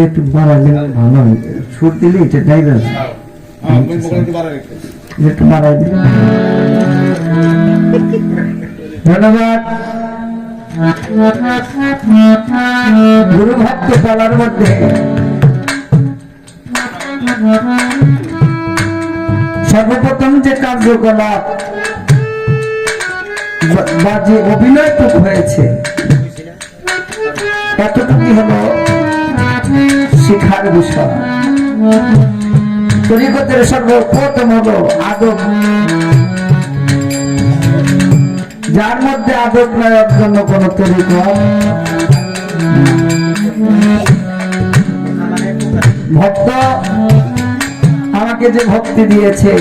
একটু বাড়াইলে ভালো হয়, সুর দিলে এটা ড্রাইভার একটু বাড়াই দিলে ধন্যবাদ। গুরু ভক্ত চলার মধ্যে সর্বপ্রথম যে কার্যকলাপ বা যে অভিনয়টুকু হয়েছে এতটুকুই হলো শিক্ষার বিষয়। তরিকতের সর্বপ্রথম হলো আদব, যার মধ্যে আদব নয় জন্য কোন তরিকত। ভক্ত আমাকে যে ভক্তি দিয়েছে,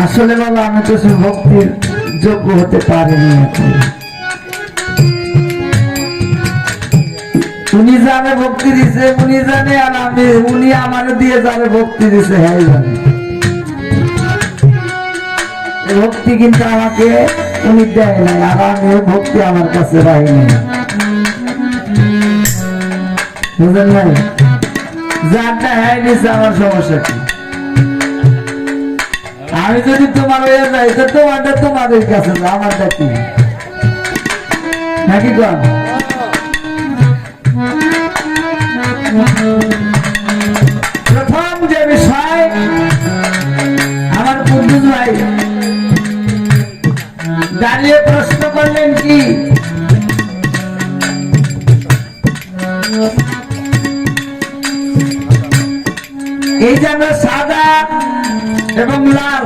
আসলে বলো আমি তো সে ভক্তির যোগ্য হতে পারিনি। এখন উনি যারে ভক্তি দিছে উনি জানে, আর আমি উনি আমার দিয়ে যারে ভক্তি দিছে হ্যাঁ জানে। ভক্তি কিন্তু আমাকে উনি দেয় নাই, আর আমি ভক্তি আমার কাছে রাখিনি। বুঝলেন নাই? যারটা হ্যাঁ নিছে আমার সমস্যা কি? আমি যদি তোমার হয়ে যাই তো তোমারটা তোমাদের কাছে, আমারটা কি নাকি কন? প্রথম যে বিষয় আমার কুদ্দুস ভাই দাঁড়িয়ে প্রশ্ন করলেন কি, এই যে আমরা সাদা এবং লাল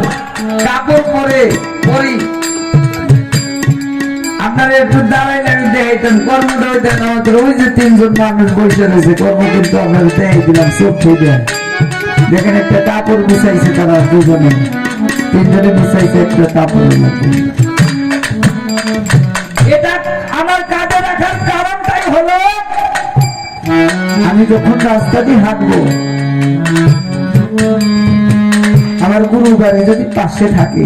কাপড় পরে পরি, আপনারা একটু দাঁড়াইলে আমি দেখাইতেন কর্মটা হইতেন। আমাদের ওই যে তিনজন মানুষ বসে রয়েছে, কর্ম কিন্তু আপনারা দেখাই দিলাম চোখ ঠিক। দেখেন একটা কাপড় বিছাইছে, তারা দুজনে তিনজনে বিছাইছে একটা কাপড়। এটা আমার কাঁধে রাখার কারণটাই হলো আমি যখন রাস্তা দিয়ে হাঁটবো, আমার গুরু বাড়ি যদি পাশে থাকে,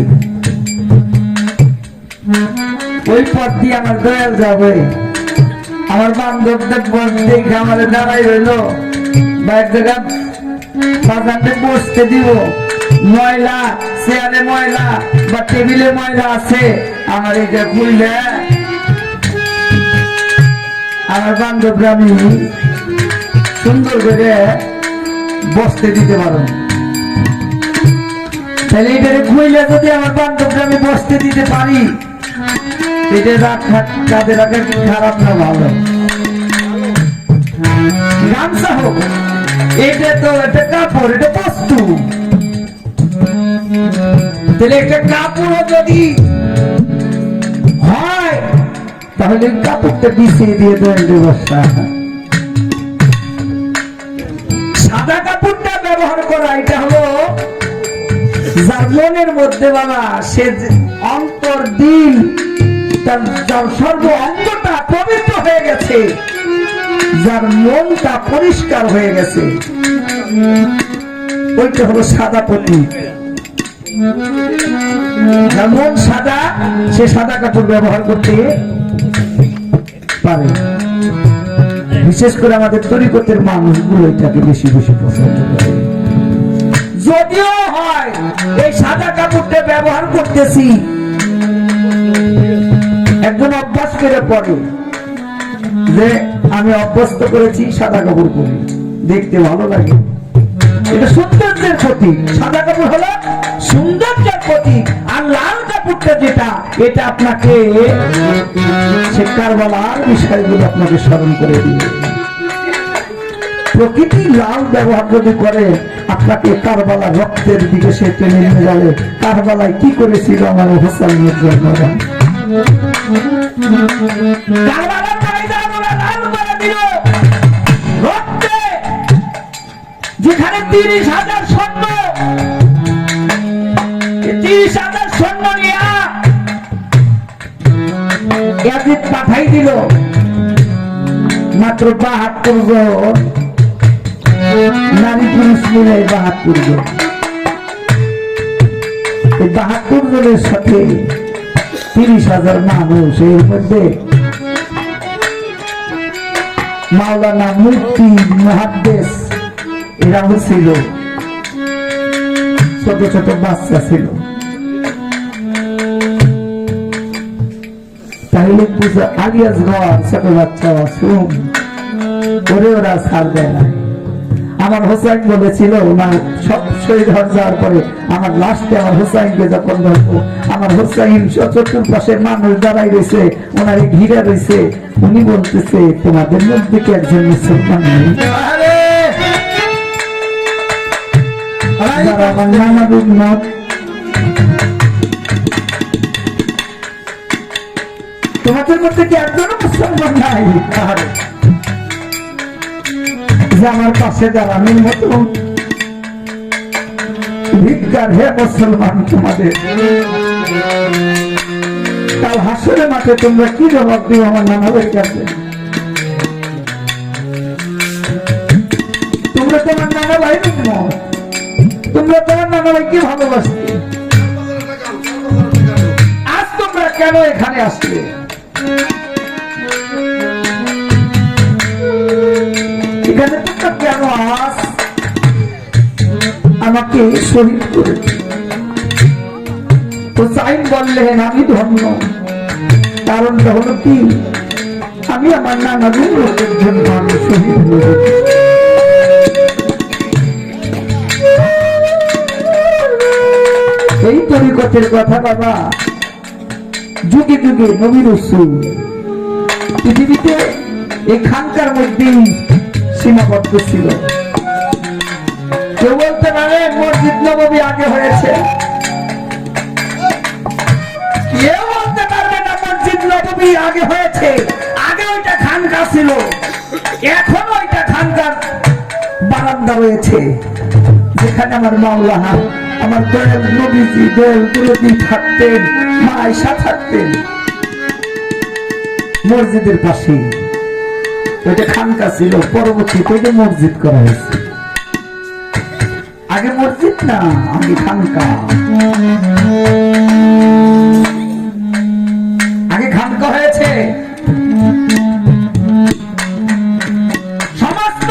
ওই পথ দিয়ে আমার দয়াল যাবে, আমার বান্ধবদের বস দেখে আমার দাঁড়াই রইল বা এক জায়গা বাজারে বসতে দিব, ময়লা চেয়ারে ময়লা বা টেবিলে ময়লা আছে, আমার এটা খুললে আমার বান্ধবরা আমি সুন্দর করে বসতে দিতে পারো। তাহলে এটাকে খুইলে যদি আমার বান্ধবরা আমি বসতে দিতে পারি, এটা কাঁধে রাখা কি খারাপ না ভালো? গামছা হোক, এটা তো একটা কাপড়, এটা বস্তু। তাহলে একটা কাপড় যদি হয় তাহলে কাপড়টা বিছিয়ে দিয়ে দেওয়ার ব্যবস্থা। সাদা কাপড়টা ব্যবহার করা, এটা হলো যার মনের মধ্যে বাবা, সে অন্তর দিল তার সর্ব অঙ্গটা পবিত্র হয়ে গেছে, যার মনটা পরিষ্কার হয়ে গেছে, ওইটা হলো সাদা প্রতীক। যার মন সাদা, সে সাদা কাপড় ব্যবহার করতে পারে। বিশেষ করে আমাদের তরিকতের মানুষগুলো এটাকে বেশি বেশি পছন্দ করে। যদিও হয় এই সাদা কাপড়টা ব্যবহার করতেছি, একজন অভ্যাস করে পড়ে যে আমি অভ্যস্ত করেছি সাদা কাপড় পরি, দেখতে ভালো লাগে, এটা সৌন্দর্যের প্রতীক। সাদা কাপড় হলো সৌন্দর্যের প্রতীক। আর লাল কাপড়টা যেটা, এটা আপনাকে সে কারবালার বিষয়গুলো আপনাকে স্মরণ করে দিবে। প্রকৃতি লাল ব্যবহার যদি করে, আপনাকে কারবালা রক্তের দিকে সে টেনে নিয়ে যাবে। কারবালায় কি করেছিল আমার হোসাইনের জন্য, যেখানে 30,000 সৈন্য, 30,000 সৈন্য নিয়ে ইয়াজিদ পাঠাই দিল, মাত্র 72 জন নারী পুরুষ মিলে 72 জন। এই 72 জনের সাথে 30,000 মানুষ, এর মধ্যে মাওলানা, মুফতি, মুহাদ্দিস এরাও ছিল, ছোট ছোট বাচ্চা ছিল। তাহলে পূজা আলিয়াস ঘর ছোট বাচ্চা শুন করে ওরা ছাড় দেয় না। আমার হোসাইন বলেছিল, ওনার সব শহীদ হয়ে যাওয়ার পরে আমার লাস্টে আমার হোসাইনকে যখন ধরবো, আমার হোসাইন চতুর্পাশে মানুষ দাঁড়াই রয়েছে, ওনারে ঘিরে রয়েছে, উনি বলতেছে তোমাদের মধ্যে কি একজন মুসলমান নেই? আমার নানার উন্মত, তোমাদের মধ্যে কি একজনও মুসলমান নাই? যে আমার পাশে দাঁড়ানোর মতো ভিক্ষার, হে মুসলমান, তোমাদের কাল হাসরের মাঠে তোমরা কি জবাব দিও আমার নানাদের কাছে? তোমরা তোমার নানা ভাই উন্মত, তোমরা তোমার নানা ভাইকে ভালোবাসতে, আজ তোমরা কেন এখানে আসলে? এখানে তোমরা কেন আজ আমাকে শহীদ করেছে? হোসাইন বললেন আমি ধন্য, কারণটা হলো কি, আমি আমার নানা লোকের জন্য আমি শহীদ হয়ে গেছি। এই তরিকতের কথা বাবা যুগে যুগে নবী রাসূল পৃথিবীতে এই খানকার মধ্যেই সীমাবদ্ধ ছিল। কেউ বলতে পারে মসজিদ নববী আগে হয়েছে, কেউ বলতে পারবে না মসজিদ নববী আগে হয়েছে, আগে ওইটা খানকা ছিল, এখন ওইটা খানকার বারান্দা রয়েছে। যেখানে আমার মাওলা আমার দয়াল নবীজি দয়াল গুরুজি থাকতেন, মা আয়েশা থাকতেন, মসজিদের পাশে ওইটা খানকা ছিল, পরবর্তীতে ওইটা মসজিদ করা হয়েছে। আগে মসজিদ না, আগে খানকা, আগে খানকা হয়েছে। সমস্ত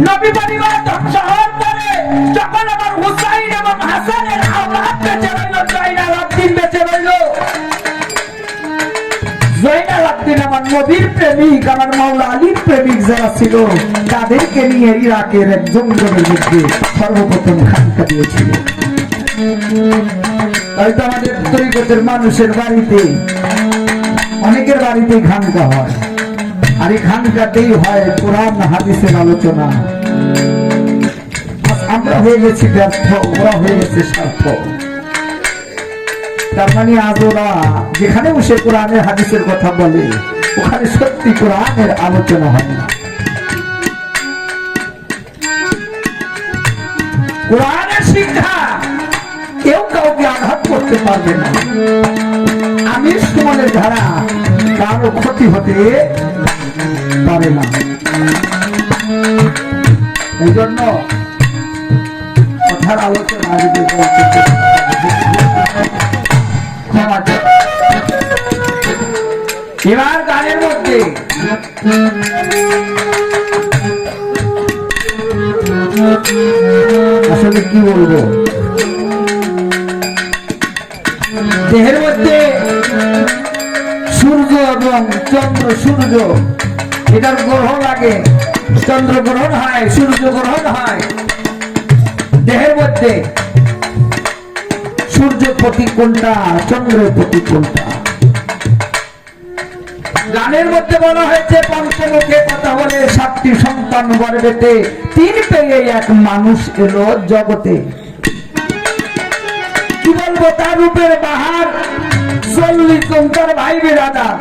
নবী পরিবার ধ্বংস হওয়ার পরে যখন আমার হুসাইন এবং হাসানের আওলাদ বেঁচে রইল, জয়নাল আব্দিন বেঁচে রইল। জয়নাল আব্দিন আমার নবীর প্রেমিক, আমার মাওলা আলীর প্রেমিক যারা ছিল, তাদেরকে নিয়ে ইরাকের এক জঙ্গলের মধ্যে সর্বপ্রথম খানকা দিয়েছিল। হয়তো আমাদের তরিকতের মানুষের বাড়িতে, অনেকের বাড়িতেই খানকা হয়, আর এই খানকাতেই হয় কোরআন হাদিসের আলোচনা। আমরা হয়ে গেছি ব্যর্থ, ওরা হয়ে গেছে স্বার্থ। তার মানে আজ ওরা যেখানে বসে কোরআনের হাদিসের কথা বলে, ওখানে সত্যি কোরআনের আলোচনা হয় না। কোরআনের শিক্ষা কেউ কাউকে আঘাত করতে পারবে না। আমির সুমনের ধারা কারো ক্ষতি হতে পারে না। এই জন্য কথার আলোচনা এবার গানের মধ্যে আসলে কি বলবো, দেহের মধ্যে সূর্য এবং চন্দ্র, সূর্য এটার গ্রহণ লাগে, চন্দ্র গ্রহণ হয়, সূর্য গ্রহণ হয়। দেহের মধ্যে সূর্য প্রতি কোনটা, চন্দ্রের প্রতি কোনটা। গানের মধ্যে বলা হয়েছে পঞ্চমুখে কথা বলে 7টি সন্তান গর্ভেতে, 3 পেয়ে এক মানুষ এলো জগতে। কি বলবো তার রূপের বাহার, 40 জন তার ভাই বিরাদার।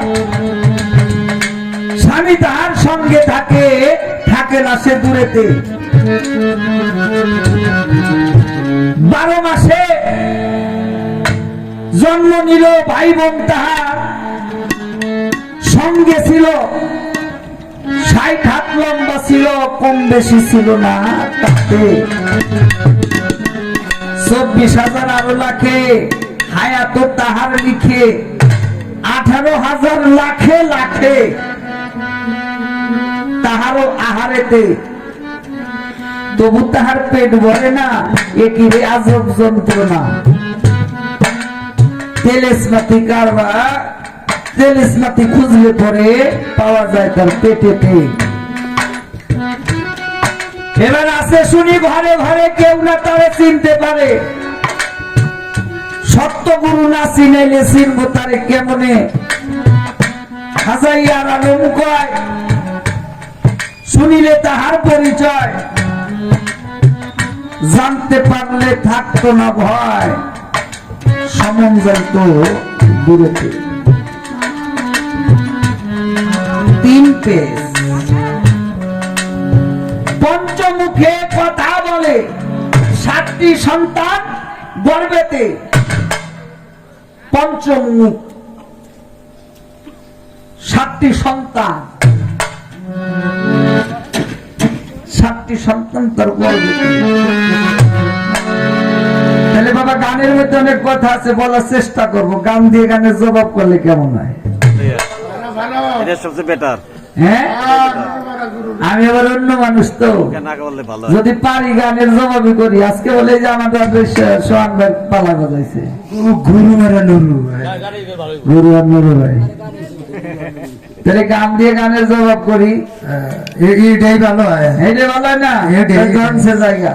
স্বামী তার সঙ্গে থাকে, থাকে না সে দূরেতে। 12 মাসে জন্ম নিল ভাই বোন তাহার, সঙ্গে ছিল 60 হাত লম্বা ছিল, কম বেশি ছিল না তাতে। 24,000 আরো লাখে হায়াত তাহার লিখে, 18,000 লাখে লাখে তাহারও আহারেতে। তবু তাহার পেট ভরে না, একই রে আজব যন্ত্রণা। তেলেসমাতি কারবার, তেলেসমাতি খুঁজলে পরে পাওয়া যায় তার পেটেতে। এবার আছে শুনি ঘরে ঘরে, কেউ না তারে চিনতে পারে। সত্য গুরু না চিনাইলে চিনব তারে কেমনে। হাজাইয়ার আলম কয়, শুনিলে তাহার পরিচয়, জানতে পারলে থাকতো না ভয়, সমন যাইত দূরেতে। 3 পেজ। পঞ্চমুখে কথা বলে 7টি সন্তান গর্ভেতে। পঞ্চমুখ, 7টি সন্তান, 7টি সন্তান তার গর্ভেতে। তাহলে বাবা গানের মধ্যে অনেক কথা আছে, বলার চেষ্টা করবো। গান দিয়ে গানের জবাব করলে কেমন হয়? সবচেয়ে বেটার। হ্যাঁ, আমি আবার অন্য মানুষ তো, যদি পারি গানের জবাবই করি। আজকে বলে যে আমাদের সোহান ভাই পালা বাজাইছে, গুরু আর নুরু ভাই, গুরু আর নুরু ভাই। তাহলে গান দিয়ে গানের জবাব করি, এটাই ভালো হয়। এইটাই ভালো হয় না, সে জায়গা।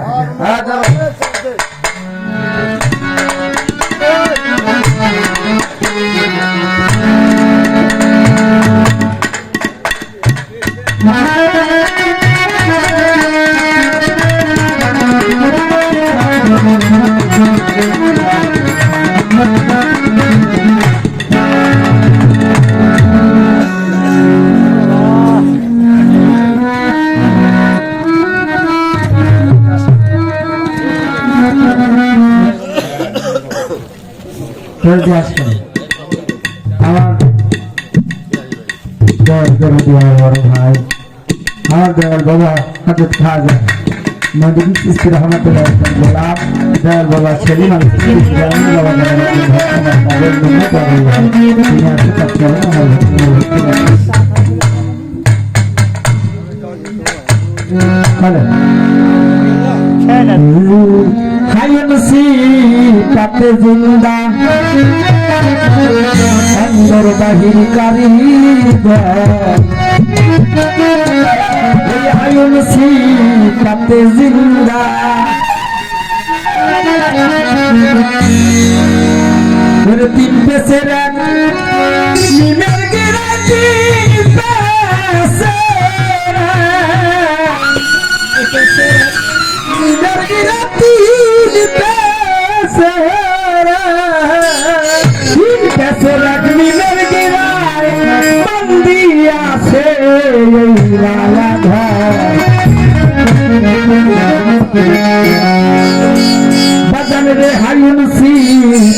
চলতে আসেন আমার দয়াল করে দেওয়ার বড় ভাই আমার দয়াল বাবা হাজত খাজা মদিনী চিস্তি রহমতুল্লাহ গোলাপ দয়াল বাবা সেলিম আল চিস্তি জানি বাবা তাতে জিন্দা অন্দর বাহির কারিগর তাতে জিন্দা তিন পেসের নিমের গিরাতি নিমের গিরাতি নিমের গিরায় বন্দি আছে বাজান রে হায়ুনসি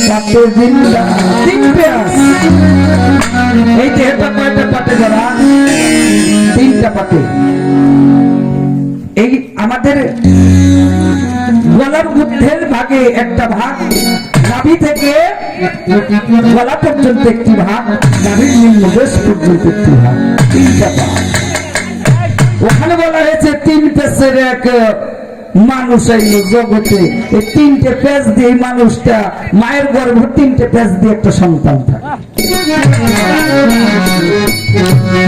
তাতে জিন্দা তিনটে এই যেটা কয়টা পাতে যারা তিনটা পাতে এই আমাদের গলার মধ্যের ভাগে একটা ভাগ নাভি থেকে গলা পর্যন্ত একটি ভাগ নাভির নিম্নদেশ পর্যন্ত একটি ভাগ তিনটা ভাগ ওখানে বলা হয়েছে তিন পেসের এক মানুষ এই জগতে এই তিনটে পেজ দিয়ে মানুষটা মায়ের গর্ভ তিনটে পেজ দিয়ে একটা সন্তান থাকে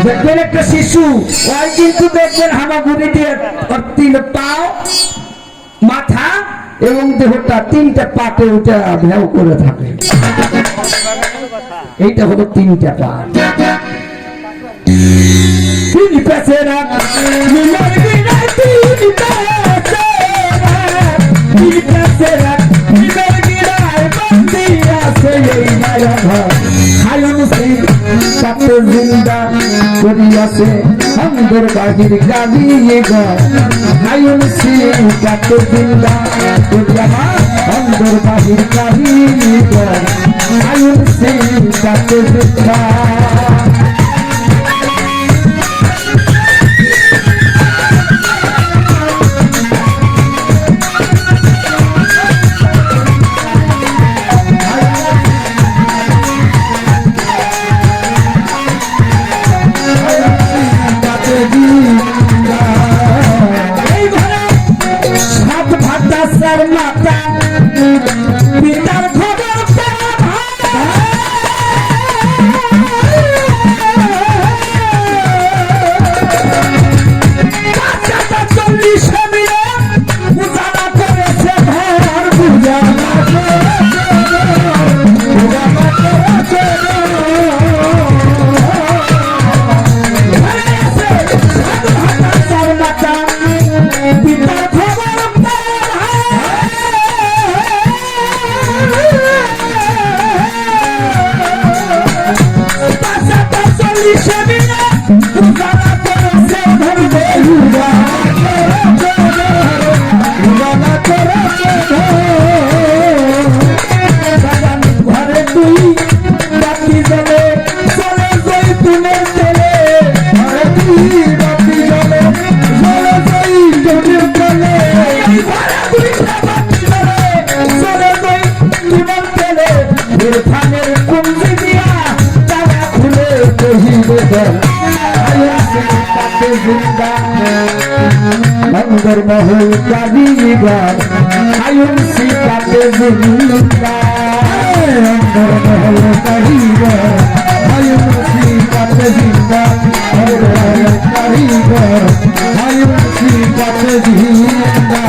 দেখবেন একটা শিশু ওই কিন্তু দেখবেন হামাগুড়ি দিয়ে তিন পাও মাথা এবং দেহটা তিনটা পাটে উঠে ভেউ করে থাকে এইটা হলো তিনটা পা তিন পেছের জিন্দা করিয়াছে অন্দর বাহির কারিগর হায়ুনসি তাতে জিন্দা করিয়া অন্দর বাহির কারিগর হায়ুনসি তাতে জিন্দা अंदर महल कारीगर हायुनसि ताते जिंदा अंदर महल कारीगर हायुनसि ताते जिंदा अंदर महल कारीगर हायुनसि ताते जिंदा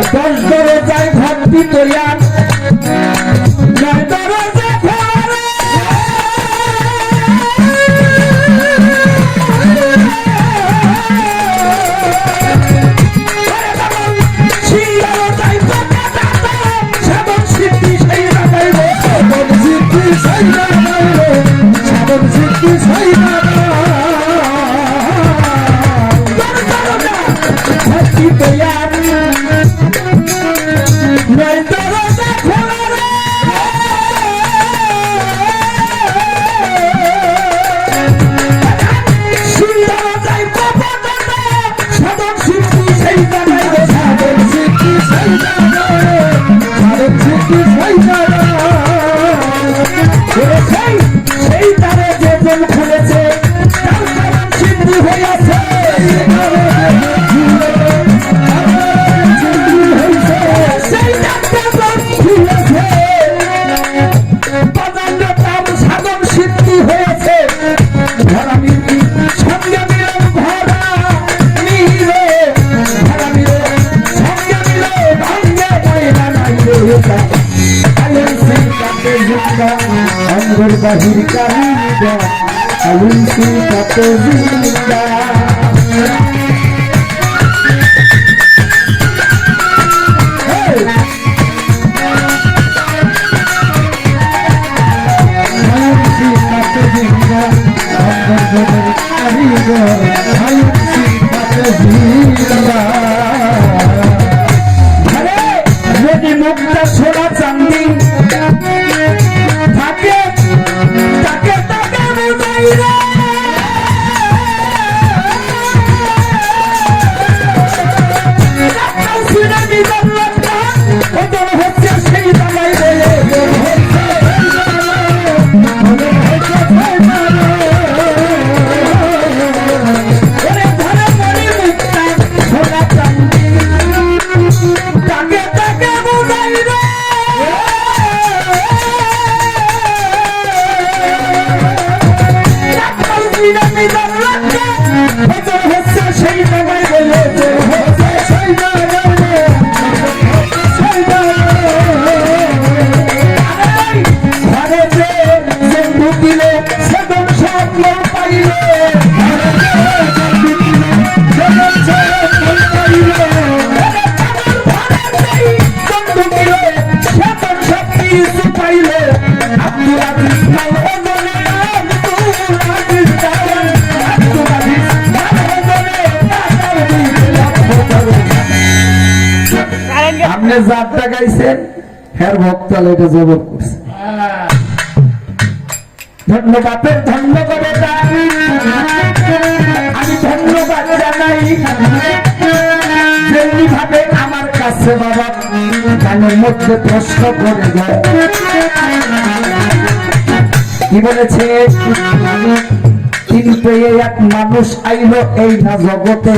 दस दरे जाय भक्ति तैयार বাহির কারিগর আলুন সিফাতে জিন্দা যদি মুখটা ছোড়া চান্দি থাকে তাকে তাকে বোঝাই রে হচ্ছে সেই দামাই বলে আপনি যাত্রা গাইছেন হের ভক্তাল এটা জবর করছে ধন্যবাদের ধন্যবাদ আমি ধন্যবাদ জানাই যেমনি ভাবে আমার কাছে বাবা গানের মধ্যে প্রশ্ন করে যায় কি বলেছে কিন্তু এই এক মানুষ আইলো এই না জগতে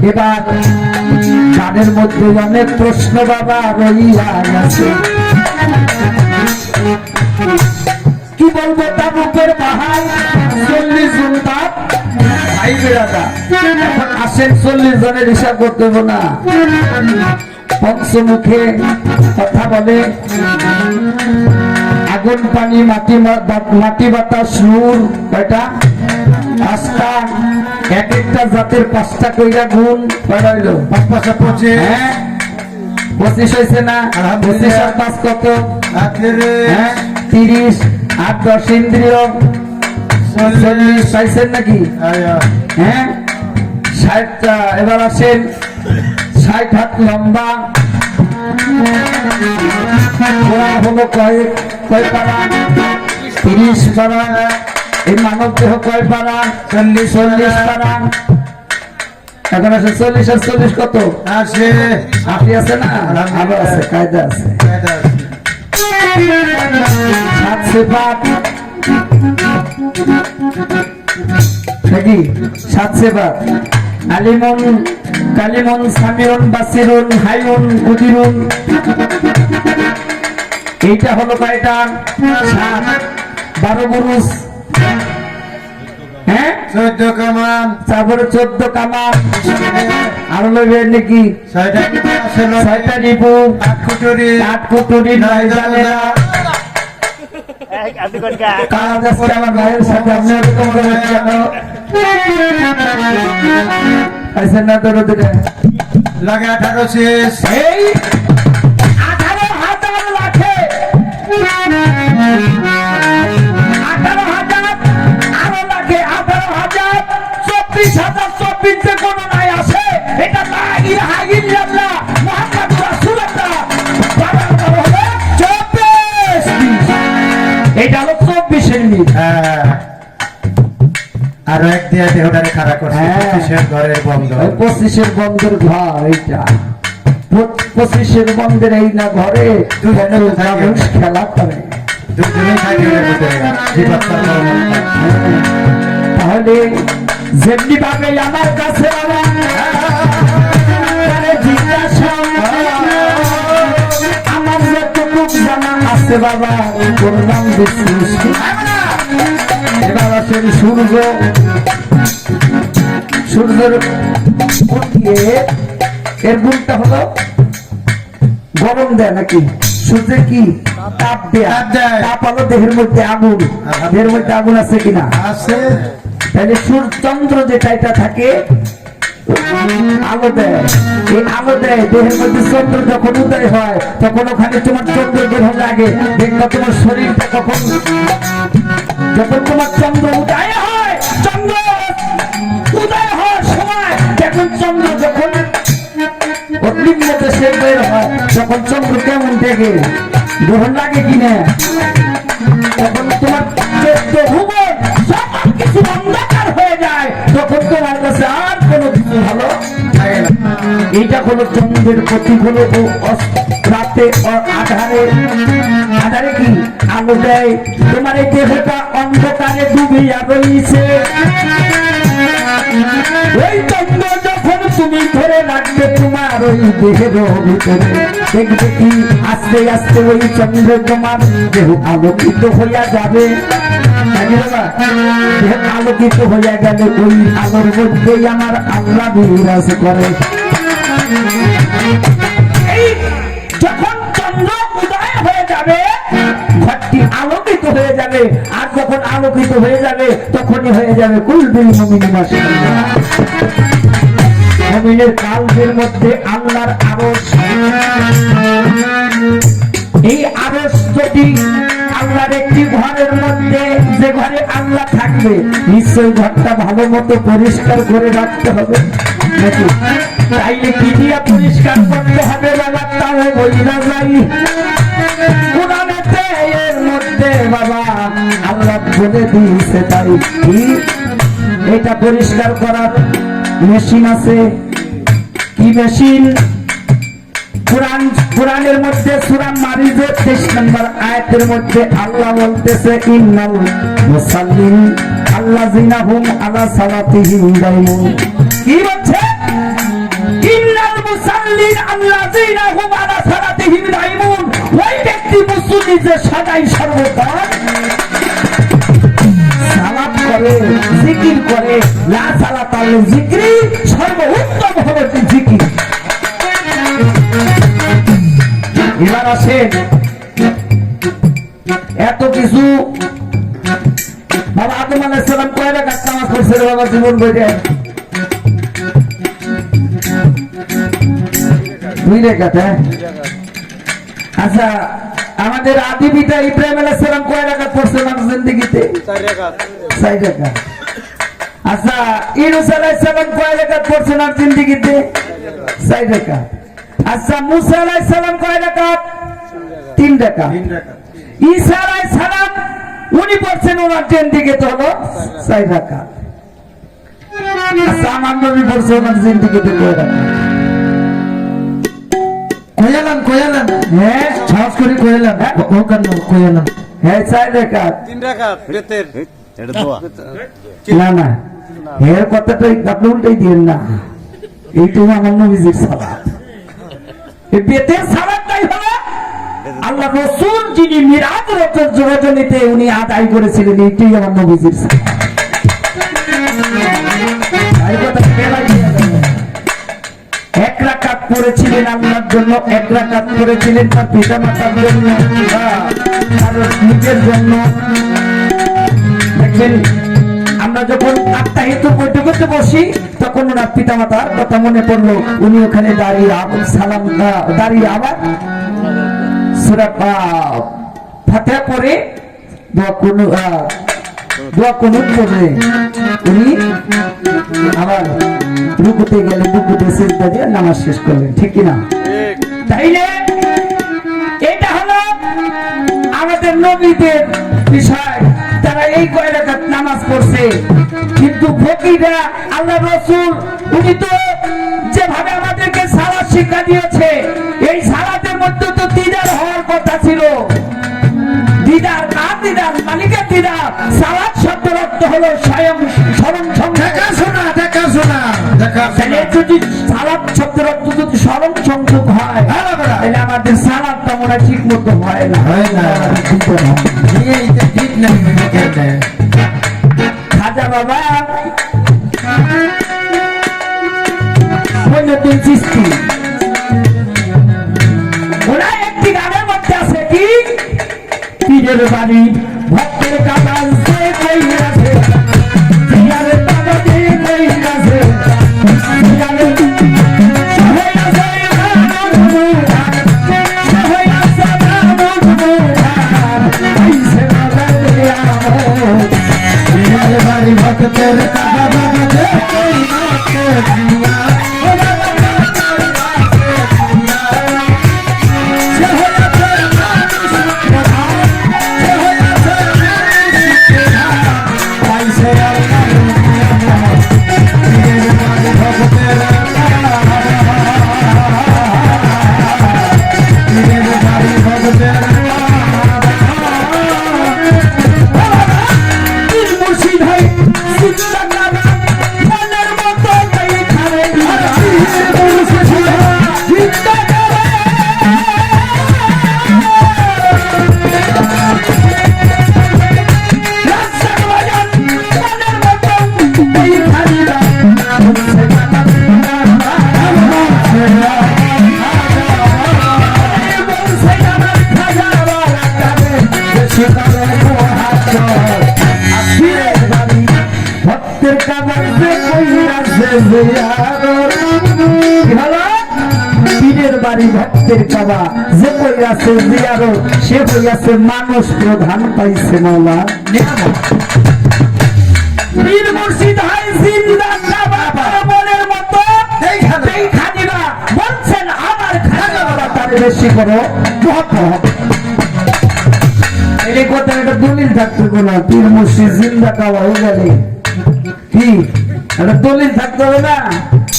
এবার গানের মধ্যে অনেক প্রশ্ন বাবা রইয়া আছে কি বলবো তাবুকের পাহাড় 40 জন তাপ ভাই বেড়াদা এখন আসেন 40 জনের হিসাব করতে হবে না পঞ্চমুখে কথা বলে আগুন পানি মাটি বাতাস নূর কয়টা 5টা এক একটা জাতের 5টা কইরা গুণ কয়টা হইলো 5 25 হ্যাঁ 25 হইছে না 25 আর 5 কত 30 8 10 ইন্দ্রিয় 40 পাইছেন নাকি হ্যাঁ 60টা এবার আসেন 60 হাত লম্বা হলো কয় পারা 30 পারা এই মানব দেহ কয় পারা 40 পারা এখন আছে 40 আর 40 কত 80 আছে না আরো আছে কায়দা আছে 7 সেবাত নাকি 7 সেবাত আলিমন কালিমন সামিউন বাসিরুন হাইউন কুদিরুন এইটা হলো কয়টা 7 12 বুরুজ হ্যাঁ 14 কামান তারপরে 14 কামান আর লইবে নাকি 6টা নিপু 8 কুটুরি 9 জানেরা কাজ আজকে আমার ভাইয়ের সাথে আপনি এরকম করে কেন আইসেন না তোর দিকে লাগে 18 শেষ এই 18,000 লাখে 18,000 আরো লাগে 18,000 24,024 যে কোন নাই আছে এটা লা ইলাহা ইল্লাল্লাহ মুহাম্মাদুর রাসূলুল্লাহ বাবা হলো 24 এটা হলো 24 এর মিল আর এক দিয়া দেহটারে খারাপ করছে 25 ঘরের বন্ধ 25 বন্ধের ঘর এইটা 25 বন্ধের এই না ঘরে মানুষ খেলা করে দুজনেই থাকে তাহলে যেমনি ভাবে আমার কাছে আমার যতটুকু জানা আছে বাবা করলাম দিচ্ছিস এবার আসেন সূর্যের উঠিয়ে এর গুণটা হলো গরম দেয় নাকি সূর্যে কি তাপ দেয়া, তাপ আলো দেহের মধ্যে আগুন, দেহের মধ্যে আগুন আছে কিনা? আছে। তাহলে সূর্য চন্দ্র যেটা এটা থাকে আলো দেয়, এই আলো দেয় দেহের মধ্যে। চন্দ্র যখন উদয় হয় তখন ওখানে তোমার চন্দ্র গ্রহণ লাগে, দেখবা তোমার শরীরটা তখন, যখন তোমার চন্দ্র উদয় হয়, চন্দ্র উদয় হওয়ার সময় দেখুন চন্দ্র যখন অগ্নির মধ্যে সে বের হয় তখন চন্দ্র কেমন দেখে, গ্রহণ লাগে কিনা? তখন তোমার ভুবন সব কিছু অন্ধকার হয়ে যায়, তখন তোমার কাছে আর কোনো কিছু ভালো লাগে না। এইটা হলো চন্দ্রের প্রতিফল। রাতে আধারে, আধারে কি আলো দেয়, তোমার এই দেহটা অন্ধকারে ডুবিয়া রয়েছে। ওই চন্দ্র যখন তুমি ধরে রাখবে তোমার ওই দেহের ভিতরে, দেখবে কি আস্তে আস্তে ওই চন্দ্র তোমার দেহ আলোকিত হইয়া যাবে। আলোকিত হইয়া গেলে ওই আলোর মধ্যেই আমার আল্লাহ বিরাজ করে। এই যখন চন্দ্র উদয় হয়ে যাবে ঘরটি আলোকিত হয়ে যাবে, আর যখন আলোকিত হয়ে যাবে তখনই হয়ে যাবে কুলবিল মুমিনিন মাশাআল্লাহ। মুমিনের কালবের মধ্যে আল্লাহর আরশ, এই আরশ যদি আল্লাহর একটি ঘরের মধ্যে, যে ঘরে আল্লাহ থাকবে নিশ্চয়ই ঘরটা ভালো মতো পরিষ্কার করে রাখতে হবে নাকি? তাইলে কি দিয়া পরিষ্কার করতে হবে বাবা? তাও বলি না যাই কোরআনেতে এর মধ্যে বাবা আল্লাহ বলে দিয়েছে, তাই কি এটা পরিষ্কার করার মেশিন আছে। কি মেশিন? কোরআনের মধ্যে সূরা মারিজের 23 নম্বর আয়াতের মধ্যে আল্লাহ বলতেছে ইন্নাল মুসাল্লিন আল্লাযিনা হুম আলা সালাতিহিম দাইমুন। কি বলছে? ইন্নাল মুসাল্লিন আল্লাযিনা হুম আলা সালাতিহিম দাইমুন। ওই ব্যক্তি মুসল্লি যে সদাই সর্বদা সালাত করে, জিকির করে। লা সালাত আল জিকরি, সর্বোত্তম হলো জিকির। এবার আসেন, এত কিছু বাবা আদম আলাইহিস সালাম কয় রাকাত নামাজ পড়ছে বাবা জীবন বইতে? 2 রাকাত। আচ্ছা, আমাদের আদি পিতা ইব্রাহিম আলাইহিস সালাম কয় রাকাত পড়ছে নামাজ জিন্দেগিতে? 4 রাকাত। 4 রাকাত। আচ্ছা, ইউনূস আলাইহিস সালাম কয় রাকাত পড়ছে নামাজ জিন্দেগিতে? 4 রাকাত। আচ্ছা, মুসা আলাইহিস সালাম কয় রাকাত? 3 রাকাত। ঈসা আলাইহিস সালাম উনি পড়ছেন ওনার জিন্দেগিতে হলো 4 রাকাত। আচ্ছা, আমার নবী পড়ছে ওনার জিন্দেগিতে কয় রাকাত? কয়ালাম হ্যাঁ, সাহস করে কয়ালাম, ওখান কয়ালাম হ্যাঁ 4 রাকাত। 3 রাকাত বেতের, এটা দোয়া না না, এর কথাটা আপনি উল্টাই দিয়েন না। এইটুকু আমার নবীজির সালাত। এই বেতের সালাতটাই হলো আল্লাহ রাসূল যিনি মিরাজ রজনীতে উনি আদায় করেছিলেন, এইটাই আমার নবীজির সালাত। এই কথা ফেলাই দিয়ে যাবেন। 1 রাকাত পড়েছিলেন আল্লাহর জন্য, 1 রাকাত পড়েছিলেন তার পিতামাতার জন্য, তার নিজের জন্য। দেখবেন আমরা যখন আত্মাহিতুর বৈঠক করতে বসি তখন ওনার পিতামাতার কথা মনে পড়লো, উনি ওখানে দাঁড়িয়ে সালাম দাঁড়িয়ে আবার সূরা ফাতিহা পড়ে দোয়া কুনুত পড়ে উনি আবার রুকুতে গেলেন, রুকুতে সিজদা দিয়ে নামাজ শেষ করলেন, ঠিক কিনা? তাইলে এটা হলো আমাদের নবীদের বিষয়, তারা এই 1 রাকাত নামাজ পড়ছে। কিন্তু ফকিরা আল্লাহ রাসূল উনি তো যেভাবে আমাদেরকে সালাত শিক্ষা দিয়েছে, এই সালাতের মধ্যে তো দিদার হওয়ার কথা ছিল। দিদার না, দিদার মালিকের দিদার। সালাত শব্দের অর্থ হলো স্বয়ং স্মরণ, দেখাশোনা। তাহলে যদি সালাত শব্দের অর্থ যদি স্মরণ সংযোগ হয় তাহলে আমাদের সালাতটা মনে ঠিক মতো হয় না। ঠিক না খাজা বাবা চিস্তি ওরা একটি গানের মধ্যে আছে পীরের বাড়ি ভক্তের কাবা যে কইরাছে জিয়ারে বাবা যে কইরাছে জিয়ারে সহায়তা আমার মুরাদ সহায়তা আমার মুরাদ আইছে বাজারে আমার পীরের বাড়ি ভক্তের কাবা যে কইরাছে জিয়া পীরের বাড়ি ভক্তের কাবা যে কইরাছে জিয়ারত সে হইয়াছে মানুষ প্রধান পাইছে মাওলা পীর মুর্শিদ হাই জিন্দা কাবা বলের মতো এই খানিবা বলছেন আমার খানাবা তার বেশি করো মহব্বত এই কথা একটা দলিল থাকতে কোনা পীর মুর্শিদ জিন্দা কাবা হয়ে গেলে কি একটা দলিল থাকতে হবে না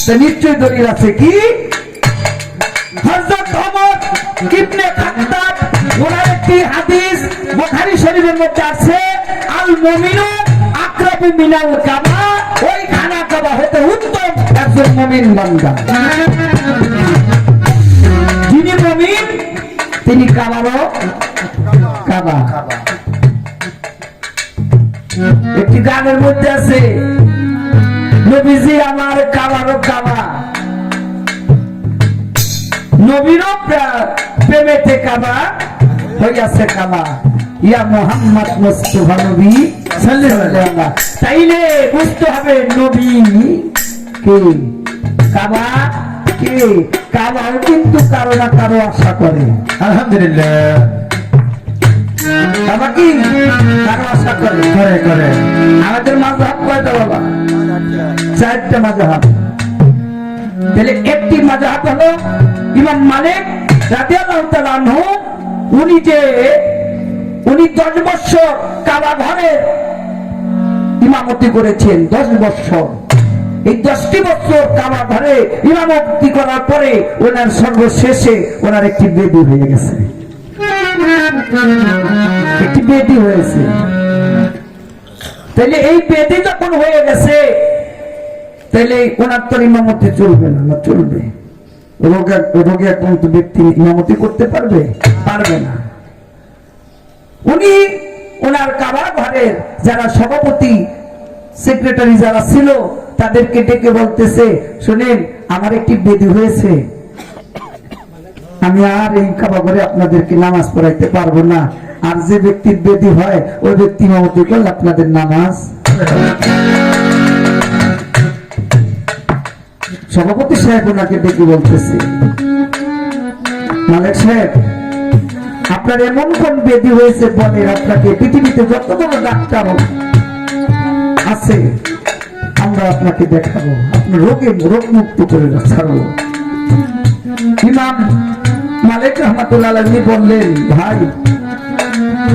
তো নিশ্চয়ই দলিল আছে কি হযরত ওমর ইবনে খাত্তাব ওনার একটি হাদিস বুখারী শরীফের মধ্যে আছে আল মুমিনু আকরাবু মিনাল কাবা ওই খানা কাবা হতে উত্তম একজন মুমিন বান্দা যিনি মুমিন তিনি কাবারও কাবা একটি গানের মধ্যে আছে নবীজি আমার কাবারও কাবা নবীরও প্রেমেতে কাবা হইয়াছে কাবা ইয়া মুহাম্মদ মুস্তাফা নবী সাল্লাল্লাহু আলাইহি তাইলে বুঝতে হবে নবী কে কাবা কে কাবা কিন্তু কারো না কারো আশা করে আলহামদুলিল্লাহ কাবা কি কারো আশা করে করে করে আমাদের মাযহাব কয়টা বাবা চারটা মাযহাব তাহলে একটি মাযহাব হলো ইমাম মালিক রাদিয়াল্লাহু তাআলা আনহু উনি 10 বছর কাবা ঘরে ইমামতি করেছেন 10 বছর এই 10টি বছর কাবা ঘরে ইমামতি করার পরে ওনার সর্বশেষে ওনার একটি বেদি হয়ে গেছে একটি বেদি হয়েছে তাহলে এই বেদি যখন হয়ে গেছে তাহলে ওনার তো ইমামতি চলবে না চলবে রোগে আক্রান্ত ব্যক্তি ইমামতি করতে পারবে পারবে না উনি ওনার কাবা ঘরের যারা সভাপতি সেক্রেটারি যারা ছিল তাদেরকে ডেকে বলতেছে শুনেন আমার একটি বেদি হয়েছে আমি আর এই কাবা ঘরে আপনাদেরকে নামাজ পড়াইতে পারবো না আর যে ব্যক্তির বেদি হয় ওই ব্যক্তি ইমামতি করলে আপনাদের নামাজ সভাপতি সাহেব ওনাকে ডেকে বলতেছে মালিক সাহেব আপনার এমন কোন বেদি হয়েছে বলেন আপনাকে পৃথিবীতে যত বড় ডাক্তার আছে আমরা আপনাকে দেখাবো আপনার রোগ মুক্ত করে ছাড়বো ইমাম মালিক রহমাতুল্লাহ আলাইহি বললেন ভাই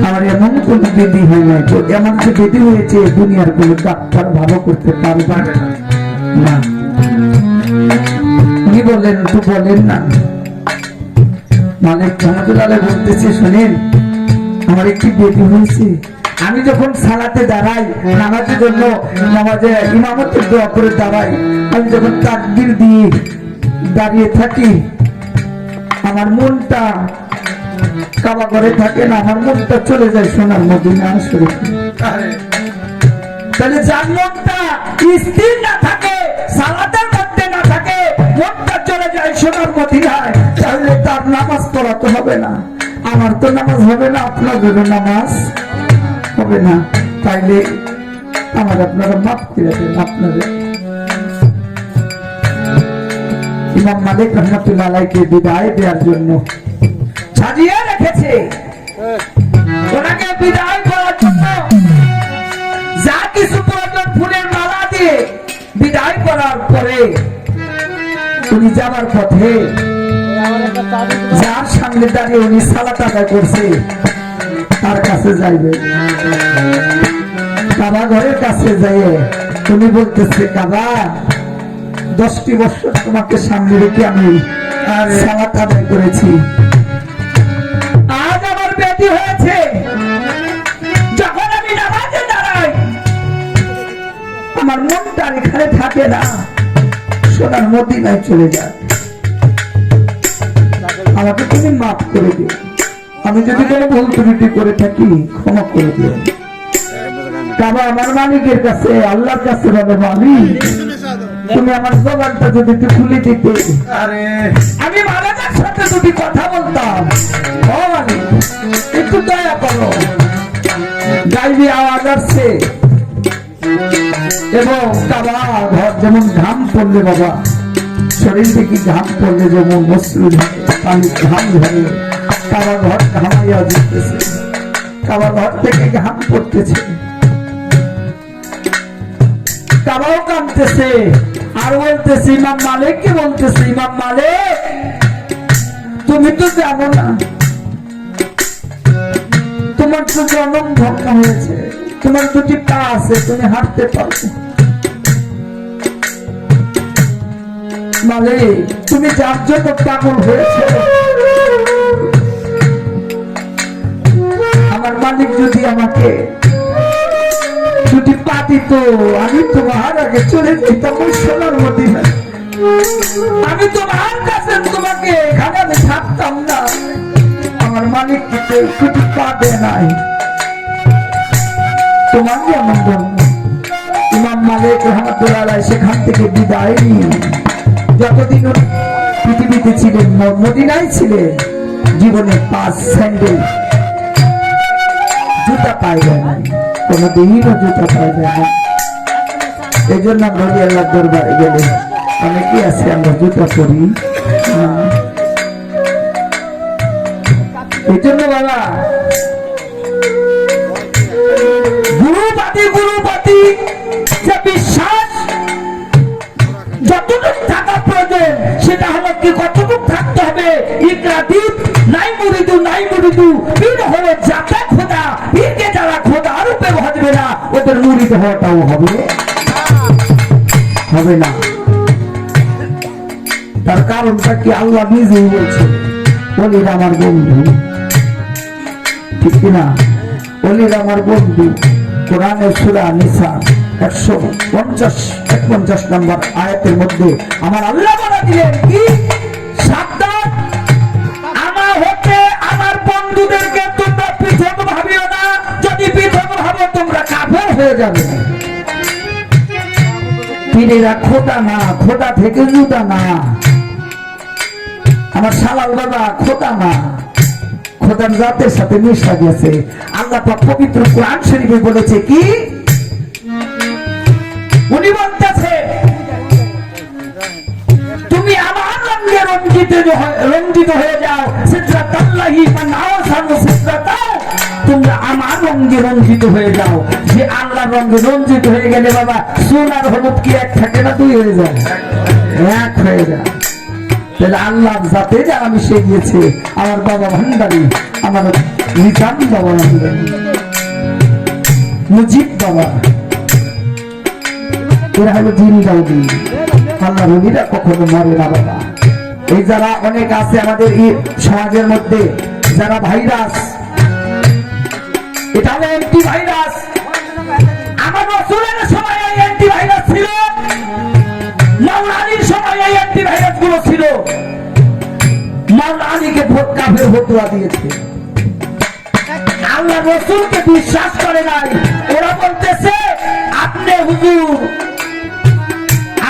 আমার এমন কোন বেদি হয় নাই তো এমন যে বেদি হয়েছে দুনিয়ার কোন ডাক্তার ভালো করতে পারবে না উনি বললেন তো বলেন না মালিক রহমাতুল্লাহ আলাইহি বলতেছে শুনেন আমার একটি বেদি হয়েছে আমি যখন সালাতে দাঁড়াই নামাজের জন্য নামাজে ইমামতের দোয়া করে দাঁড়াই আমি যখন তাকবীর দিয়ে দাঁড়িয়ে থাকি আমার মনটা কাবা ঘরে থাকে না আমার মনটা চলে যায় সোনার মদিনা শরীফ তাহলে যার মনটা স্থির না থাকে সালাতের মধ্যে না থাকে মনটা চলে যায় সোনার মদিনায় তাহলে তার নামাজ পড়াতে হবে না আর আমার তো নামাজ হবে না, আপনাদের নামাজ হবে না, তাইলে আমার আপনারা মাফ করে দেন। আপনাদের ইমাম মালিক রহমতুল্লাহ আলাইহিকে বিদায় দেওয়ার জন্য সাজিয়ে রেখেছে। ওনাকে বিদায় করার জন্য যা কিছু প্রয়োজন ফুলের মালা দিয়ে বিদায় করার পরে উনি যাবার পথে যার সামনে দাঁড়িয়ে উনি সালাত আদায় করছে তার কাছে যাইবে। কাবা ঘরের কাছে যাইয়ে উনি বলতেছে, কাবা 10টি বছর তোমাকে সামনে রেখে আমি সালাত আদায় করেছি, আজ আমার ব্যাধি হয়েছে, যখন আমি নামাজে দাঁড়াই আমার মনটা এখানে থাকে না, সোনার মদিনায় চলে যায়। আমাকে তুমি মাফ করে দিও, আমি যদি কোনো ভুল ত্রুটি করে থাকি ক্ষমা করে দিও। কাবা আমার মালিকের কাছে, আল্লাহর কাছে বলে, মালিক তুমি আমার জবানটা যদি একটু খুলে দিতে, আমি মালিকের সাথে যদি কথা বলতাম, ও মালিক একটু দয়া করো। গাইবি আওয়াজ আসছে এবং কাবা ঘর যেমন ঘাম পড়লে, বাবা শরীর থেকে ঘাম পড়লে যেমন মসৃণ ধরে পানি ঘাম ধরে, কাবা ঘর ঘামাইয়া দিতেছে, কাবা ঘর থেকে ঘাম পড়তেছে, কাবাও কাঁদতেছে। আর বলতেছে, ইমাম মালিককে বলতেছে, ইমাম মালিক তুমি তো জানো না তোমার তো জন্ম ভঙ্গ হয়েছে, তোমার দুটি পা আছে, তুমি হাঁটতে পারবে, মালিক তুমি যার জন্য পাগল হয়েছে, আমার মালিক যদি আমাকে দুটি পা দিত, আমি তোমার আগে চলে যেতাম ওই সোনার মদিনায়, আমি তোমার কাছে তোমাকে এখানে আমি থাকতাম না। আমার মালিক দুটি পা দেয় নাই, তোমার যেমন জন্য। ইমাম মালিক রহমতুল্লাহ আলাইহি সেখান থেকে বিদায় নিয়ে যতদিন পৃথিবীতে ছিলেন, মদিনায় ছিলেন, জীবনে 5 স্যান্ডেল জুতা পাই যায় নাই, কোনদিনও জুতা পাই যায় না। এই জন্য আমরা আল্লাহর দরবারে গেলে অনেকেই আছে আমরা জুতা পরি, এই জন্য বাবা গুরুপাতি যে বিশ্বাস যতটুকু থাকা প্রয়োজন সেটা হলো কি কতটুকু থাকতে হবে। ইকরাদিব নাই মুরিদু পীর হলো যাতে খোদা, পীরকে যারা খোদা রূপে ভাববে না ওদের মুরিদ হওয়াটাও হবে না। তার কারণটা কি আল্লাহ নিজেই বলছে, ওলির আমার বন্ধু, ঠিক কিনা? ওলির আমার বন্ধু। কোরআনের সূরা নিসা 151 নম্বর আয়াতের মধ্যে আমার আল্লাহ বলে দিলেন কি, সাবধান আমার হতে আমার বন্ধুদেরকে তোমরা পৃথক ভাবিও না, যদি পৃথক ভাবো তোমরা কাফের হয়ে যাবে। পীরেরা খোদা না, খোদা থেকে জুদা না। আমার শালাল বাবা খোদা না, খোদার জাতের সাথে মিশা গেছে। আল্লাহ পাক পবিত্র কোরআন শরীফে বলেছে কি, উনি বলতেছে তুমি আমার রঙে রঞ্জিত হয়ে যাও, সিদরাতাল্লাহি মান আওসানু সিদরাতা, তোমরা আমার রঙে রঞ্জিত হয়ে যাও। যে আল্লাহর রঙে রঞ্জিত হয়ে গেলে বাবা সোনার হলুদ কি এক থাকে না, 2 হয়ে যায়, 1 হয়ে যায়। তাহলে আল্লাহর জাতে যারা মিশে গিয়েছে, আমার বাবা ভান্ডারি, আমার নিজাম বাবা ভান্ডারি, মুজিব বাবা, এরা হলো জিন্দাউদি। আল্লাহ রবিরা কখনো মরে না বাবা। এই যারা অনেক আছে আমাদের এই সমাজের মধ্যে, যারা ভাইরাস, এটা হলো অ্যান্টি ভাইরাস। আমার রাসূলের সময় এই অ্যান্টি ভাইরাস ছিল, মাওলানা আলীর সময় এই অ্যান্টি ভাইরাস গুলো ছিল। মাওলানা আলীকে কাফের ফতোয়া দিয়েছে, আল্লাহ রাসূলকে বিশ্বাস করে নাই। ওরা বলতেছে আপনি হুজুর,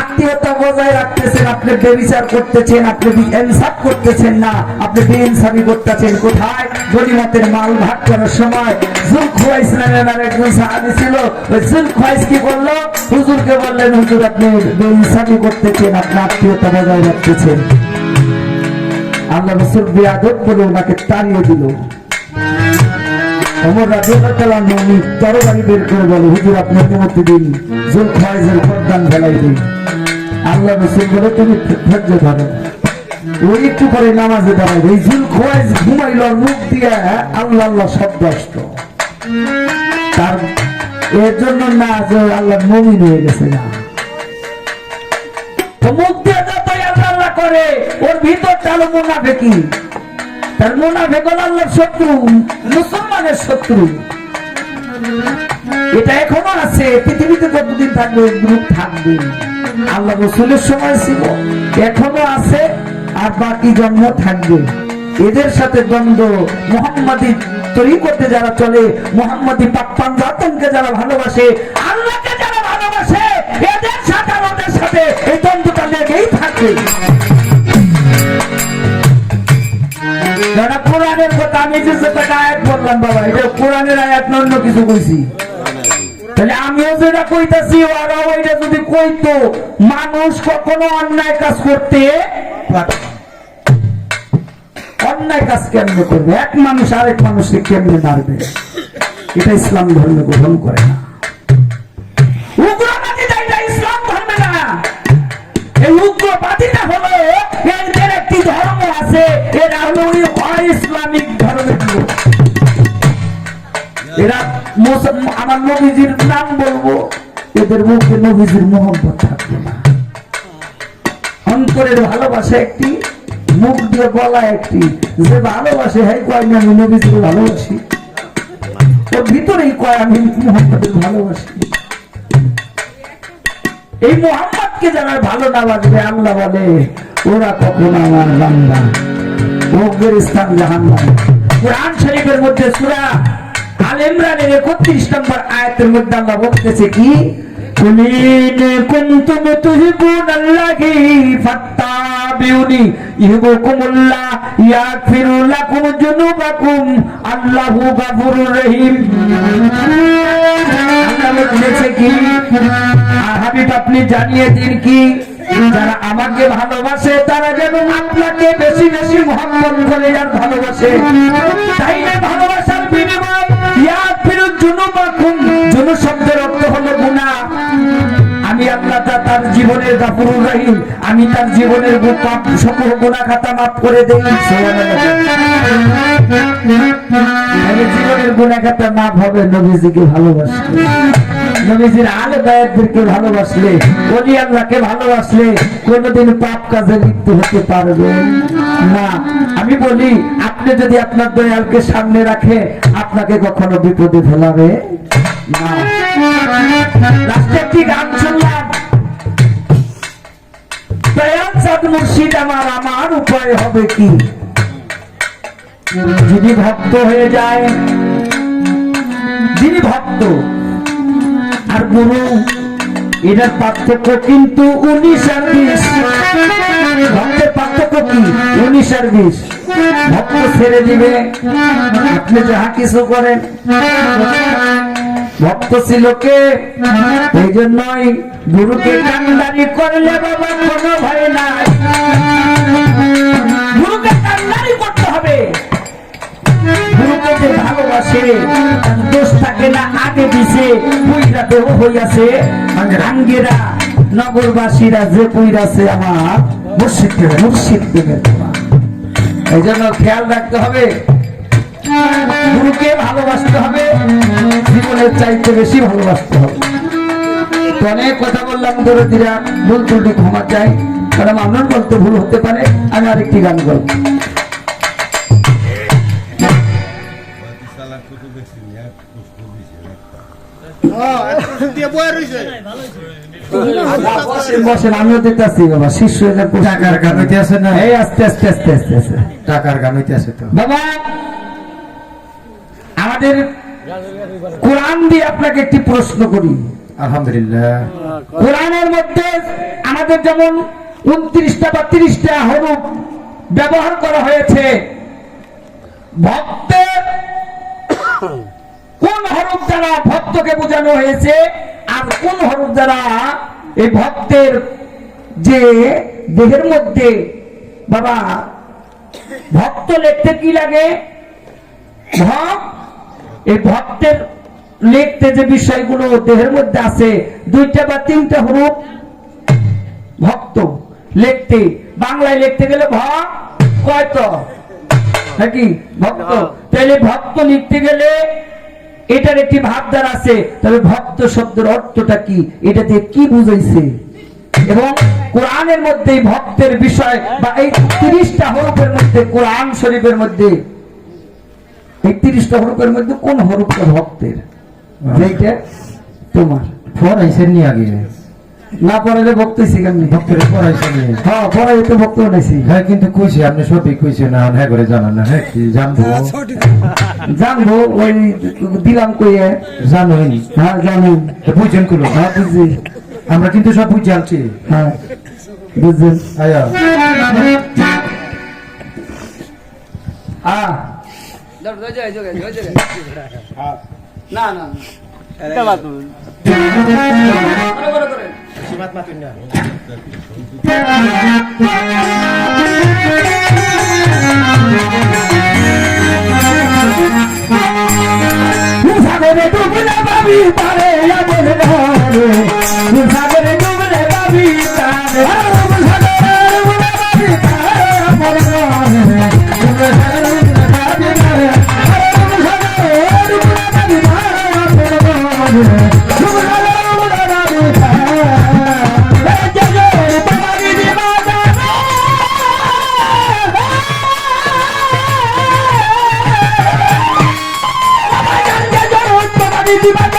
আপনি আত্মীয়তা বজায় রাখতেছেন, আপনি বেবিচার করতেছেন, আপনি ইনসাফ করতেছেন না, আপনি বেইনসাফি করতেছেন। কোথায়? গনিমতের মাল ভাগ করার সময় যুলখুয়াইস নামের একজন সাহাবী ছিল, ওই যুলখুয়াইস কি করলো? হুজুরকে বললেন, হুজুর আপনি বেইনসাফি করতেছেন, আপনি আত্মীয়তা বজায় রাখতেছেন। আল্লাহ রাসূল বিয়াদব বলে ওনাকে তাড়িয়ে দিল। ওমর রাদিয়াল্লাহু তাআলা নবী তরবারি বের করে বলে, হুজুর আপনি অনুমতি দিন, যুলখুয়াইসের গর্দান ফেলাই দিন। আল্লাহ রাসূল বলে, তুমি ধৈর্য ধরো। ওই একটু পরে নামাজে দাঁড়ায়, এই যুলখুয়াইস ঘুমাইল, মুখ দিয়ে আল্লাহ আল্লাহ শব্দ আসতো। তার এর জন্য না যে আল্লাহ মুমিন হয়ে গেছে না, তো মুখ দিয়ে যতই আল্লাহ আল্লাহ করে, ওর ভিতর চালো মুনাফিকি। তার মুনাফিক হলো আল্লাহর শত্রু, মুসলমানের শত্রু। এটা এখনো আছে, পৃথিবীতে যতদিন থাকবে গ্রুপ থাকবে। আল্লাহ রাসূলের সময় ছিল, এখনো আছে, আর বাকি জন্ম থাকবে। এদের সাথে দ্বন্দ্ব। মুহাম্মাদি তরিকতে যারা চলে, মুহাম্মাদি পাক জাতকে যারা ভালোবাসে, আল্লাহকে যারা ভালোবাসে, এদের সাথে ওদের সাথে এই দ্বন্দ্বটা লেগেই থাকবে। যারা কোরআনের কথা, আমি যে আয়াত বললাম বাবা, এটা কোরআনের আয়াত না অন্য কিছু কইছি। তাহলে আমিও যেটা কইতাছি ওরাও এটা যদি কইতো, মানুষ কখনো অন্যায় কাজ করতে পারে। অন্যায় কাজ কেমনে করবে? এক মানুষ আরেক মানুষকে কেমনে মারবে? এটা ইসলাম ধর্ম গ্রহণ করে না। উগ্রবাদীটা এটা ইসলাম ধর্মে না। এই উগ্রবাদীটা হলো এদের একটি ধর্ম আছে, এরা হলো ইসলামিক ধর্মের লোক। এরা আমার নবীজির নাম বলবো, এদের মুখে নবীজির মোহাম্মত থাকবে না। অন্তরের ভালোবাসা একটি, মুখ দিয়ে বলা একটি। যে ভালোবাসে হ্যাঁ কয় না আমি নবীজির ভালোবাসি, ওর ভিতরেই কয় আমি মোহাম্মদের ভালোবাসি। এই মোহাম্মদকে যারা ভালো না লাগবে, আল্লাহ বলে ওরা কখনো আমার বান্দা, ওদের স্থান জাহান্নাম। কুরআন শরীফের মধ্যে সূরা আল ইমরানের 31 নম্বর আয়াতের মধ্যে আল্লাহ বলতেছে কি, কুলিন কুনতুম তুহিবুনাল্লাহি ফাত্তাবিউনি ইউহিব্বুকুমুল্লাহ ইয়াগফিরু লাকুম যুনুবাকুম আল্লাহু গাফুরুর রহিম। আল্লাহ বলতেছে কি, হাবিব আপনি জানিয়ে দিন কি, যারা আমাকে ভালোবাসে তারা যেন আপনাকে বেশি বেশি মহব্বত করে আর ভালোবাসে। তাই না ভালোবাসার বিনিময় ইয়াগফিরু যুনুবাকুম, যুনু শব্দের অর্থ হলো গুনাহ। আমি আল্লাহ তার জীবনের গাফুরুর রহিম, আমি তার জীবনের পাপ সকল গুনাহ খাতা মাফ করে দেই। জীবনের গুনাহ খাতা মাফ হবে নবীজিকে ভালোবাসলে, নবীজির আলে বায়াতদেরকে ভালোবাসলে, ওলি আল্লাহকে ভালোবাসলে কোনদিন পাপ কাজে লিপ্ত হতে পারবে না। আমি বলি, আপনি যদি আপনার দয়ালকে সামনে রাখে, আপনাকে কখনো বিপদে ফেলাবে না। লাস্টে একটি গান শুনলাম, দয়াল চাঁদ মুর্শিদ আমার উপায় হবে কি, যিনি ভক্ত হয়ে যায়, যিনি ভক্ত আর গুরু, এটার পার্থক্য কিন্তু 19 আর 20। ভক্তের পার্থক্য কি? 19 আর 20। ভক্ত ছেড়ে দিবে, আপনি যাহা কিছু করেন। ভক্ত ছিল কে? এই জন্যই গুরুকে কান্দারি করলে বাবা কোনো ভয় নাই, গুরুকে কান্দারি করতে হবে। গুরুকে যে ভালোবাসে, দোষ থাকে না, আগে দিছে পুইরা দেহ হইয়াছে আঙ্গেরা নগরবাসীরা যে পুইরাছে আমার মুর্শিদ দেবের। এই জন্য খেয়াল রাখতে হবে, গুরুকে ভালোবাসতে হবে, জীবনের চাইতে বেশি ভালোবাসতে হবে। তো অনেক কথা বললাম, দরদিরা ভুল ত্রুটি ক্ষমা চাই, কারণ আমার বলতে ভুল হতে পারে। আমি আরেকটি গান করব। বসেন, আমিও দিতে আসছি বাবা। শিষ্য টাকার গান হইতে আছে না, এই আস্তে আস্তে আস্তে আস্তে আস্তে টাকার গান হইতে আছে তো বাবা। আমাদের কোরআন দিয়ে আপনাকে একটি প্রশ্ন করি, আলহামদুলিল্লাহ। কোরআনের মধ্যে আমাদের যেমন 29টা বা 30টা হরফ ব্যবহার করা হয়েছে, ভক্তের কোন হরফ দ্বারা ভক্তকে বোঝানো হয়েছে আর কোন হরফ দ্বারা এই ভক্তের যে দেহের মধ্যে বাবা ভক্ত লিখতে কি লাগে, এই ভক্তের লিখতে যে বিষয়গুলো দেহের মধ্যে আছে 2টা বা 3টা হরফ ভক্ত লিখতে, বাংলায় লিখতে গেলে কয়ত নাকি ভক্ত, তাহলে ভক্ত লিখতে গেলে এটার একটি ভাবদার আছে। তবে ভক্ত শব্দের অর্থটা কি, এটা দিয়ে কি বুঝাইছে, এবং কোরআনের মধ্যে ভক্তের বিষয় বা এই 30টা হরফের মধ্যে কোরআন শরীফের মধ্যে এই 30টা হরফের মধ্যে কোন হরফটা ভক্তের, যেটা তোমার পড়াইছেন নি আগে? না পড়াইলে ভক্ত শিখাননি, ভক্তের পড়াইছেন নি? হ্যাঁ পড়াই তো ভক্ত বানাইছি। হ্যাঁ কিন্তু কইছি আপনি সবই কইছেন না, হ্যাঁ করে জানান না। হ্যাঁ কি জানবো? জানবো ওই দিলাম কইয়ে জানোই? হ্যাঁ জানি। বুঝছেন কুলো? হ্যাঁ বুঝছি। আমরা কিন্তু সব বুঝে আনছি। হ্যাঁ বুঝছেন। আয়া হ্যাঁ না না সাগরে ডুবলে পাবি তারে আগুন ধরে, সাগরে ডুবলে পাবি তারে সাগরে ডুবলে পাবি তারে আগুন ধরে, সাগরে ডুবলে পাবি তারে সাগরে ডুবলে পাবি তারে আগুন ধরে, ডুবলে পাবি তারে জয় জয় তোমারি দিবানা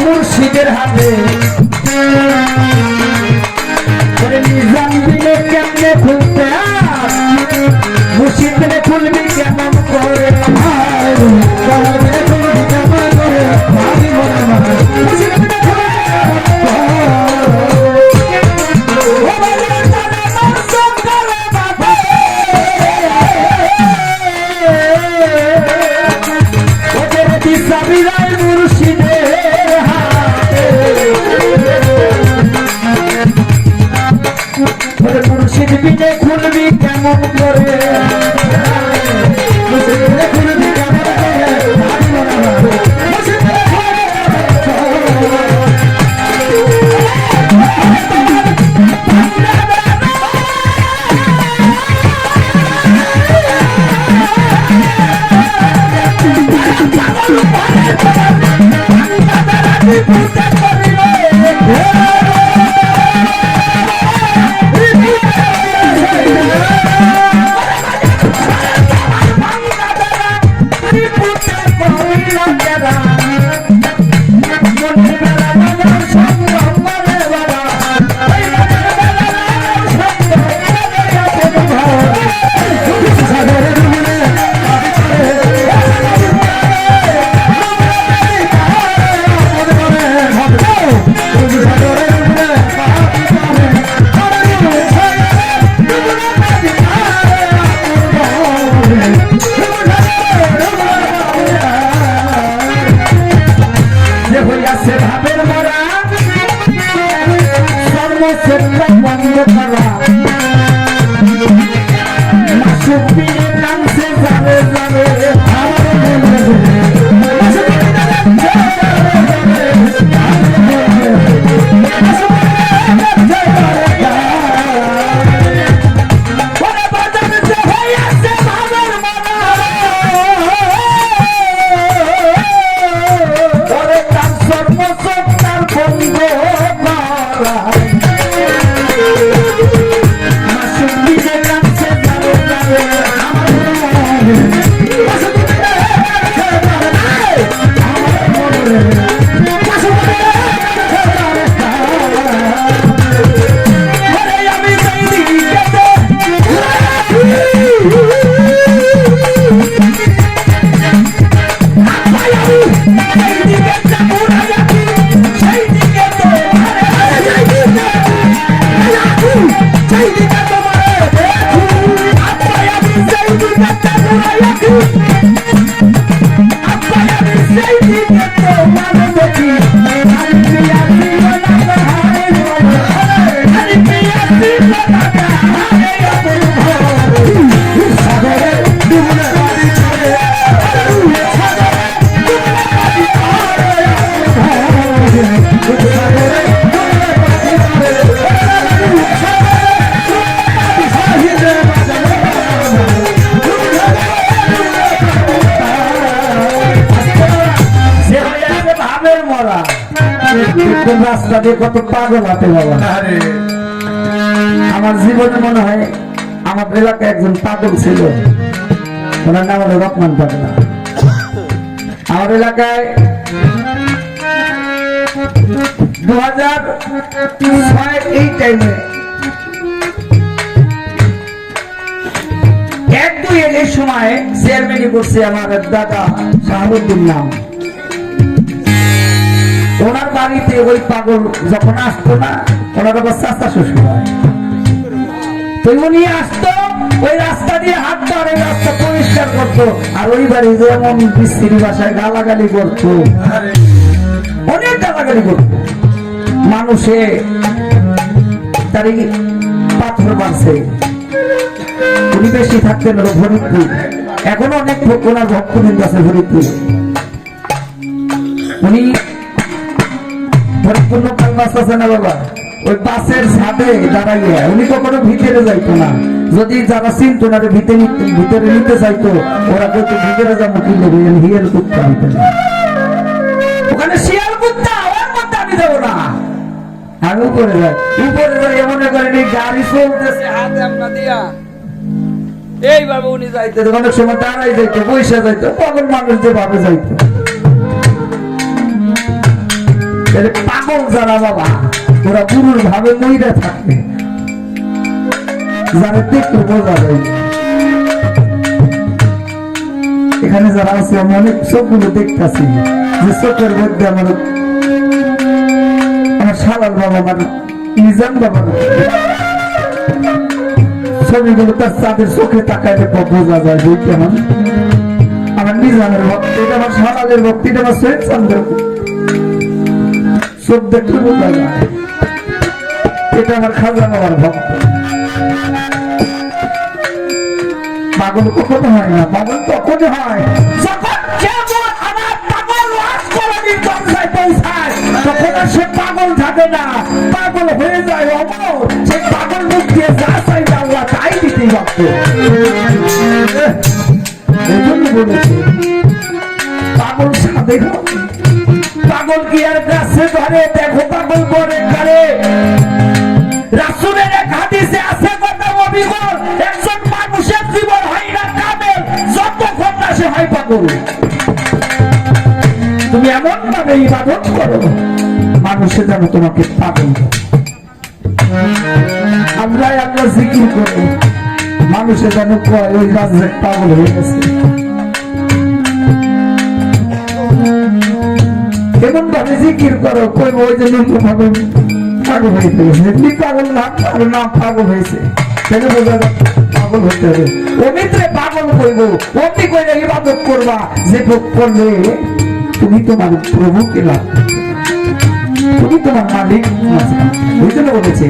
মুর্শিদের হাতে নিজাম দিলে কেমনে খুলতে দিনে খুলবি কেমন করে মসজিদ দিনে খুলবি কেমন করে ভারী মনে হয় মসজিদ দিনে রাস্তা দিয়ে কত পাগল হাতে বাবা আমার জীবনে মনে হয় আমার এলাকায় একজন পাগল ছিল ওনার নাম হলো রহমান পাগলা আমার এলাকায় 2006 এই টাইমে 1-2 এর সময় চেয়ারম্যানই করছে আমার দাদা শাহাবুদ্দিন নাম ওনার বাড়িতে ওই পাগল যখন আসতো না ওনার আবার চাচা শ্বশুর হয় তো উনি আসতো ওই রাস্তা দিয়ে হাঁটতো আর এই রাস্তা পরিষ্কার করতো আর ওই বাড়ি যেমন বিশ্রী ভাষায় গালাগালি করতো অনেক গালাগালি করতো মানুষে তার পাথর মারছে উনি বেশি থাকতেন ফরিদপুর এখনো অনেক ওনার ভক্তবৃন্দ আছে ফরিদপুর উনি ফরিদপুর লোকাল বাস আছে না বাবা ওই বাসের ছাদে দাঁড়াইয়া উনি কখনো ভিতরে যাইতো না যদি যারা চিনতো না ভিতরে নিতে চাইতো ওরা বলতো ভিতরে যাবো কি নেবে হিয়াল কুত্তা ভিতরে ওখানে শিয়াল কুত্তা ওর মধ্যে আমি যাবো না আমি উপরে যাই এমন করে গাড়ি চলতেছে হাতে আমরা দিয়া এইভাবে উনি যাইতে অনেক সময় দাঁড়াই যাইতো পয়সা যাইতো পাগল মানুষ যেভাবে যাইতো পাগল যারা বাবা ওরা পুরুষ ভাবে মহিলা থাকবে যারা দেখতে বোঝা যায় এখানে যারা আছে আমি অনেক চোখগুলো দেখতেছি যে চোখের মধ্যে আমার শালার বাবা আমার নিজাম বাবা ছবিগুলো তার চাঁদের চোখে তাকাইলে বোঝা যায় যে কেমন আমার নিজামের ভক্তি এটা আমার শালালের ভক্তি এটা আমার সৈয়দ চন্দ্র চোখ দেখলে বোঝা যায় এটা আমার খাজা বাবার ভক্ত পাগল কখনো হয় না, পাগল তখনই হয় যখন কেবল আমার পাগল ওয়াজ করানি পর্যায়ে পৌঁছায়, তখন আর সে পাগল থাকে না, পাগল হয়ে যায় অমর। সে পাগল মুখ দিয়ে যা চাই আল্লাহ তাই দিতে বাধ্য। এই জন্য বলেছে পাগল সাধে পাগল কি আর কাছে ধরে, দেখো পাগল করে করে। রাসূলের এক হাদিসে আছে কথা অবিকল, একজন মানুষের জীবন হয় না কামেল যতক্ষণ না সে হয় পাগল। তুমি এমন ভাবে ইবাদত করো মানুষে যেন তোমাকে পাগল করে। আমরা আল্লাহ জিকির করে মানুষে যেন কয় ওই রাজ্যে পাগল হয়ে গেছে। এমন ভাবে জিকির করো কই ওই জন্য পাগল পাগল হয়ে গেছে। এমনি পাগল না, পাগল না পাগল হয়েছে, তাহলে বোঝা যায় পাগল হতে হবে। অমিত্রে পাগল কইব, অমনি কইলে ইবাদত করবা যে ভোগ করলে তুমি তোমার প্রভুকে লাভ করতে, তুমি তোমার মালিক। ওই জন্য বলেছে